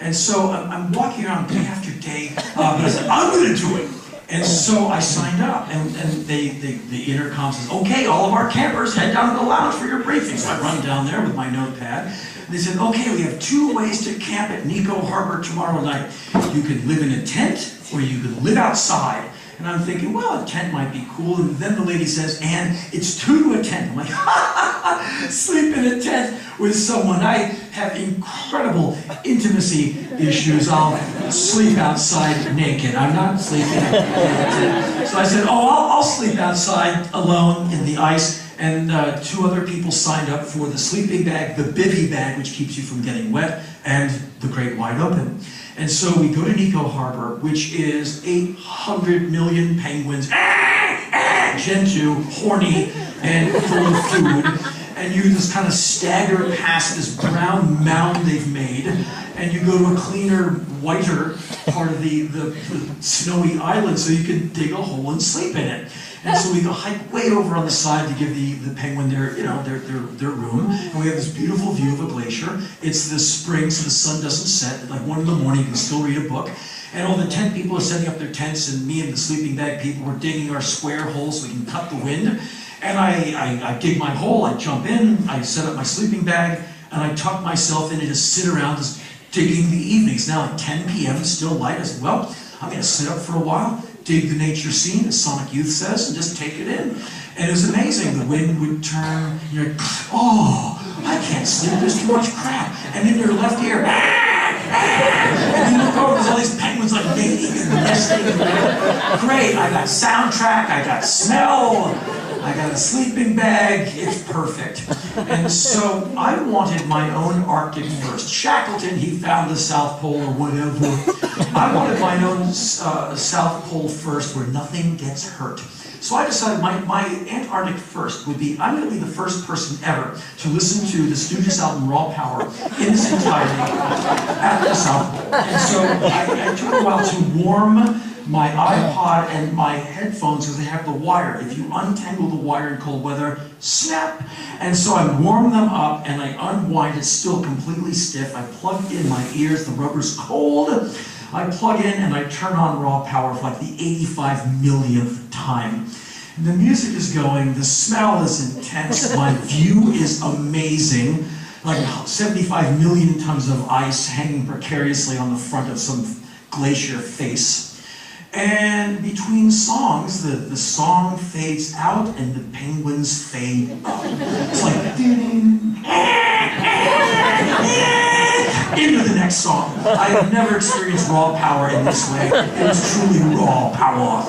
And so I'm walking around day after day, but I said, I'm going to do it. And so I signed up, and the intercom says, okay, all of our campers, head down to the lounge for your briefing. So I run down there with my notepad. And they said, okay, we have 2 ways to camp at Nico Harbor tomorrow night. You can live in a tent, or you can live outside. And I'm thinking, well, a tent might be cool. And then the lady says, and it's 2 to a tent. I'm like, sleep in a tent with someone. I have incredible intimacy issues. I'll sleep outside naked. I'm not sleeping in a tent. So I said, oh, I'll sleep outside alone in the ice. And 2 other people signed up for the sleeping bag, the bivy bag, which keeps you from getting wet, and the Great Wide Open. And so we go to Nico Harbor, which is 800 million penguins, Gen 2, horny and full of food. And you just kind of stagger past this brown mound they've made, and you go to a cleaner, whiter part of the snowy island so you can dig a hole and sleep in it. And so we go hike way over on the side to give the penguin their room. And we have this beautiful view of a glacier. It's the spring, so the sun doesn't set. At like 1 in the morning, you can still read a book. And all the tent people are setting up their tents, and me and the sleeping bag people were digging our square holes so we can cut the wind. And I dig my hole, I jump in, I set up my sleeping bag, and I tuck myself in and just sit around just digging the evening. It's now like 10 p.m., it's still light. I said, well, I'm going to sit up for a while, dig the nature scene, as Sonic Youth says, and just take it in. And it was amazing. The wind would turn, you're like, oh, I can't sleep, there's too much crap. And in your left ear, and you look over, there's all these penguins like mating and nesting. Great, I got soundtrack, I got smell, I got a sleeping bag, it's perfect. And so I wanted my own Arctic first. Shackleton, he found the South Pole or whatever. I wanted my own South Pole first where nothing gets hurt. So I decided my Antarctic first would be, I'm going to be the first person ever to listen to the Stooges album Raw Power in its entirety at the South Pole. And so I took a while to warm my iPod and my headphones because they have the wire. If you untangle the wire in cold weather, snap! And so I warm them up and I unwind it, still completely stiff. I plug in my ears, the rubber's cold. I plug in and I turn on Raw Power for like the 85 millionth time. And the music is going, the smell is intense, my view is amazing. Like 75 million tons of ice hanging precariously on the front of some glacier face. And between songs, the song fades out and the penguins fade up. It's like, into the next song. I have never experienced raw power in this way. It was truly raw power.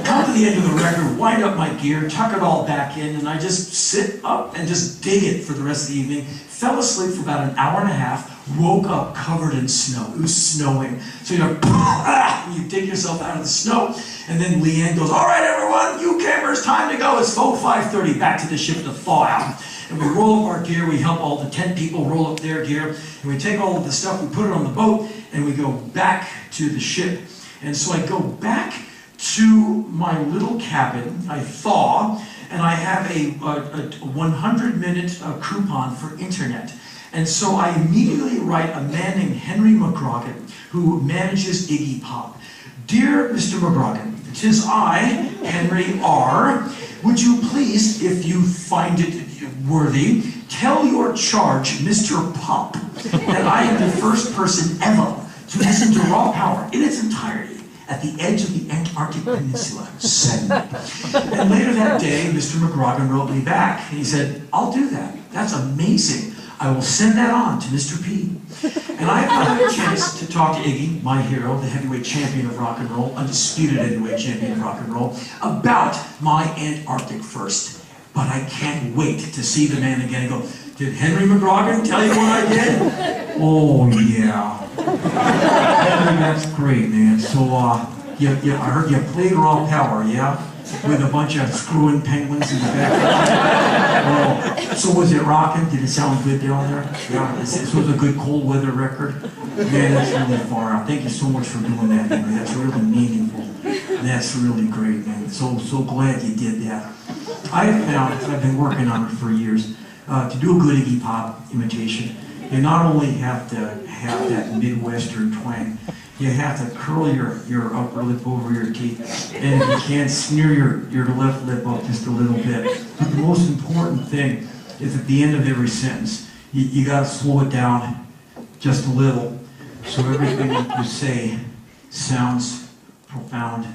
Come to the end of the record, wind up my gear, tuck it all back in, and I just sit up and just dig it for the rest of the evening. Fell asleep for about an hour and a half, woke up covered in snow. It was snowing. So you dig yourself out of the snow, and then Leanne goes, all right, everyone, you campers, time to go. It's 5:30, back to the ship to thaw out. And we roll up our gear, we help all the tent people roll up their gear, and we take all of the stuff, we put it on the boat, and we go back to the ship. And so I go back to my little cabin, I thaw, and I have a 100-minute coupon for internet. And so I immediately write a man named Henry McGrogan, who manages Iggy Pop. Dear Mr. McGrogan, 'tis I, Henry R. Would you please, if you find it worthy, tell your charge, Mr. Pop, that I am the first person ever to listen to Raw Power in its entirety at the edge of the Antarctic Peninsula. Send. And later that day, Mr. McGrogan wrote me back, and he said, I'll do that. That's amazing. I will send that on to Mr. P. And I had a chance to talk to Iggy, my hero, the heavyweight champion of rock and roll, undisputed heavyweight champion of rock and roll, about my Antarctic first. But I can't wait to see the man again and go, did Henry McGrogan tell you what I did? Oh, yeah. Henry, that's great, man. So, I heard you played Raw Power, yeah? With a bunch of screwing penguins in the back. Oh, so was it rocking? Did it sound good down there? Yeah, this was a good cold weather record. Man, that's really far out. Thank you so much for doing that, Henry. That's really meaningful. That's really great, man. So glad you did that. I have found, I've been working on it for years, to do a good Iggy Pop imitation, you not only have to have that Midwestern twang, you have to curl your upper lip over your teeth, and if you can, smear your left lip up just a little bit. But the most important thing is at the end of every sentence, you got to slow it down just a little, so everything you say sounds profound.